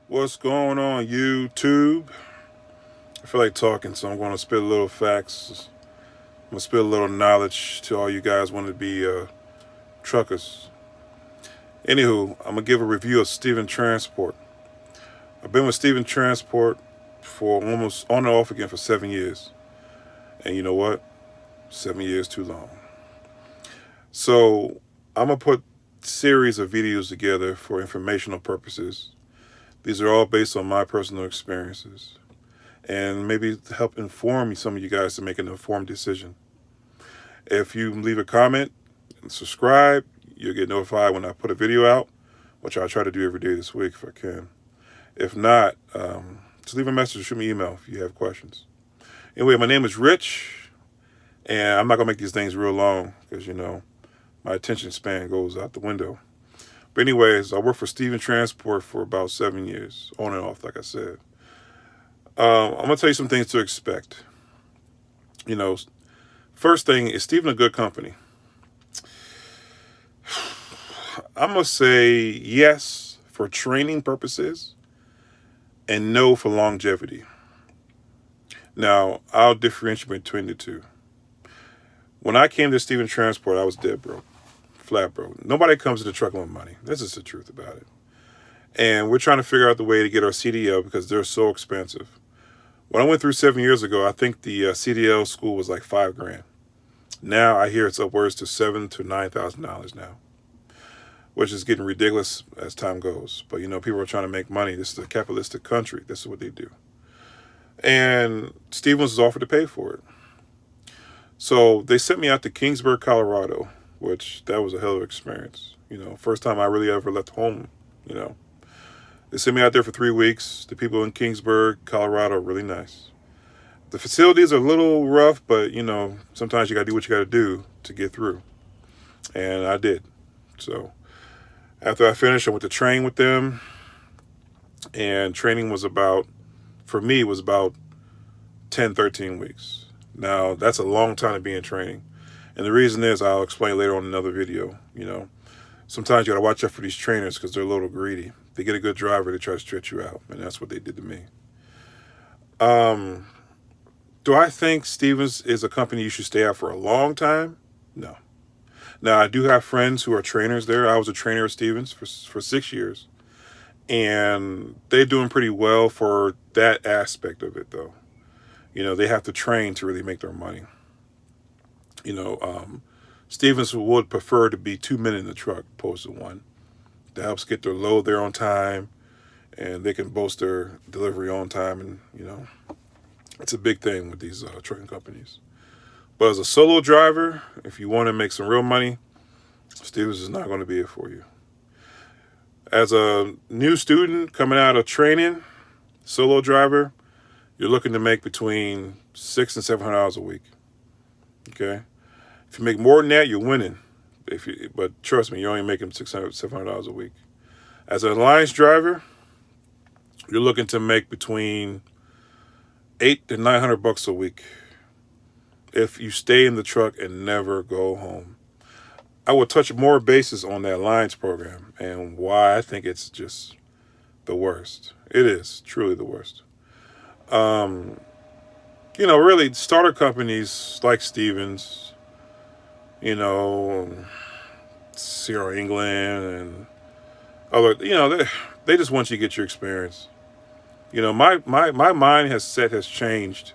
What's going on, YouTube? I feel like talking, so I'm going to spit a little facts. I'm going to spit a little knowledge to all you guys want to be truckers. Anywho, I'm going to give a review of Steven Transport. I've been with Steven Transport for almost on and off again for 7 years. And you know what? 7 years too long. So I'm going to put series of videos together for informational purposes. These are all based on my personal experiences and maybe help inform some of you guys to make an informed decision. If you leave a comment and subscribe, you'll get notified when I put a video out, which I'll try to do every day this week if I can. If not, just leave a message or shoot me an email if you have questions. Anyway, my name is Rich, and I'm not going to make these things real long because, my attention span goes out the window. But anyways, I worked for Steven Transport for about 7 years, on and off, like I said. I'm going to tell you some things to expect. First thing, is Steven a good company? I'm going to say yes for training purposes and no for longevity. Now, I'll differentiate between the two. When I came to Steven Transport, I was dead broke, flat broke. Nobody comes to the trucking with money. This is the truth about it. And we're trying to figure out the way to get our CDL because they're so expensive. When I went through 7 years ago, I think the CDL school was like $5,000. Now I hear it's upwards to $7,000 to $9,000 now, which is getting ridiculous as time goes. But people are trying to make money. This is a capitalistic country. This is what they do. And Stevens was offered to pay for it. So they sent me out to Kingsburg, Colorado, which that was a hell of an experience. First time I really ever left home. They sent me out there for 3 weeks. The people in Kingsburg, Colorado are really nice. The facilities are a little rough, but, sometimes you got to do what you got to do to get through. And I did. So after I finished, I went to train with them. And training was for me, was about 10, 13 weeks. Now, that's a long time to be in training. And the reason is, I'll explain later on in another video, Sometimes you got to watch out for these trainers because they're a little greedy. They get a good driver, they try to stretch you out. And that's what they did to me. Do I think Stevens is a company you should stay at for a long time? No. Now, I do have friends who are trainers there. I was a trainer at Stevens for 6 years. And they're doing pretty well for that aspect of it, though. They have to train to really make their money. Stevens would prefer to be 2 men in the truck opposed to one. That helps get their load there on time, and they can boast their delivery on time. And, it's a big thing with these trucking companies. But as a solo driver, if you want to make some real money, Stevens is not going to be it for you. As a new student coming out of training, solo driver, you're looking to make between $600 and $700 a week. Okay? If you make more than that, you're winning. But trust me, you're only making $600, $700 a week. As an Alliance driver, you're looking to make between $800 to $900 a week if you stay in the truck and never go home. I will touch more bases on that Alliance program and why I think it's just the worst. It is truly the worst. Really, starter companies like Stevens, Sierra England and other, they just want you to get your experience. My mind has changed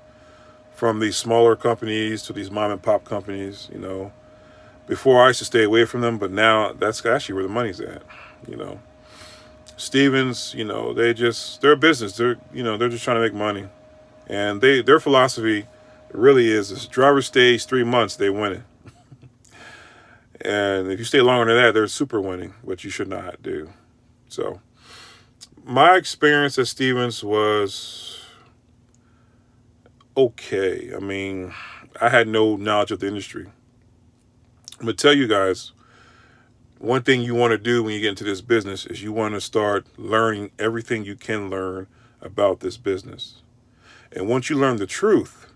from these smaller companies to these mom and pop companies. Before I used to stay away from them, but now that's actually where the money's at. Stevens, they're a business. They're just trying to make money. And their philosophy really is driver stays 3 months, they win it. And if you stay longer than that, they're super winning, which you should not do. So my experience at Stevens was okay. I mean, I had no knowledge of the industry. I'm going to tell you guys, one thing you want to do when you get into this business is you want to start learning everything you can learn about this business. And once you learn the truth,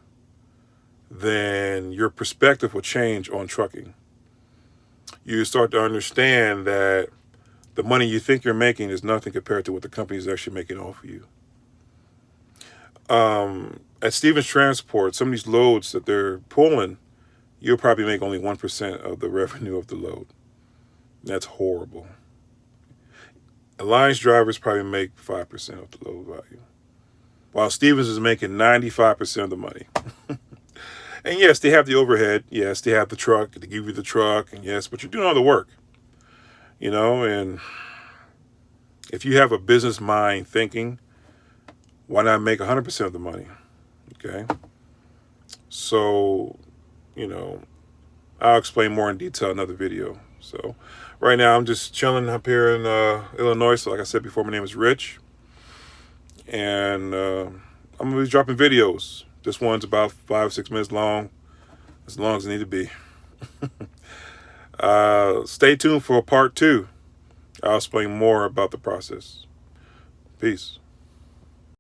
then your perspective will change on trucking. You start to understand that the money you think you're making is nothing compared to what the company is actually making off of you. At Stevens Transport, some of these loads that they're pulling, you'll probably make only 1% of the revenue of the load. That's horrible. Alliance drivers probably make 5% of the load value, while Stevens is making 95% of the money. And yes, they have the overhead. Yes, they have the truck. They give you the truck. And yes, but you're doing all the work. And if you have a business mind thinking, why not make 100% of the money? Okay. So, I'll explain more in detail in another video. So right now I'm just chilling up here in Illinois. So like I said before, my name is Rich. And I'm going to be dropping videos. This one's about 5 or 6 minutes long as it need to be. Stay tuned for part 2. I'll explain more about the process. Peace.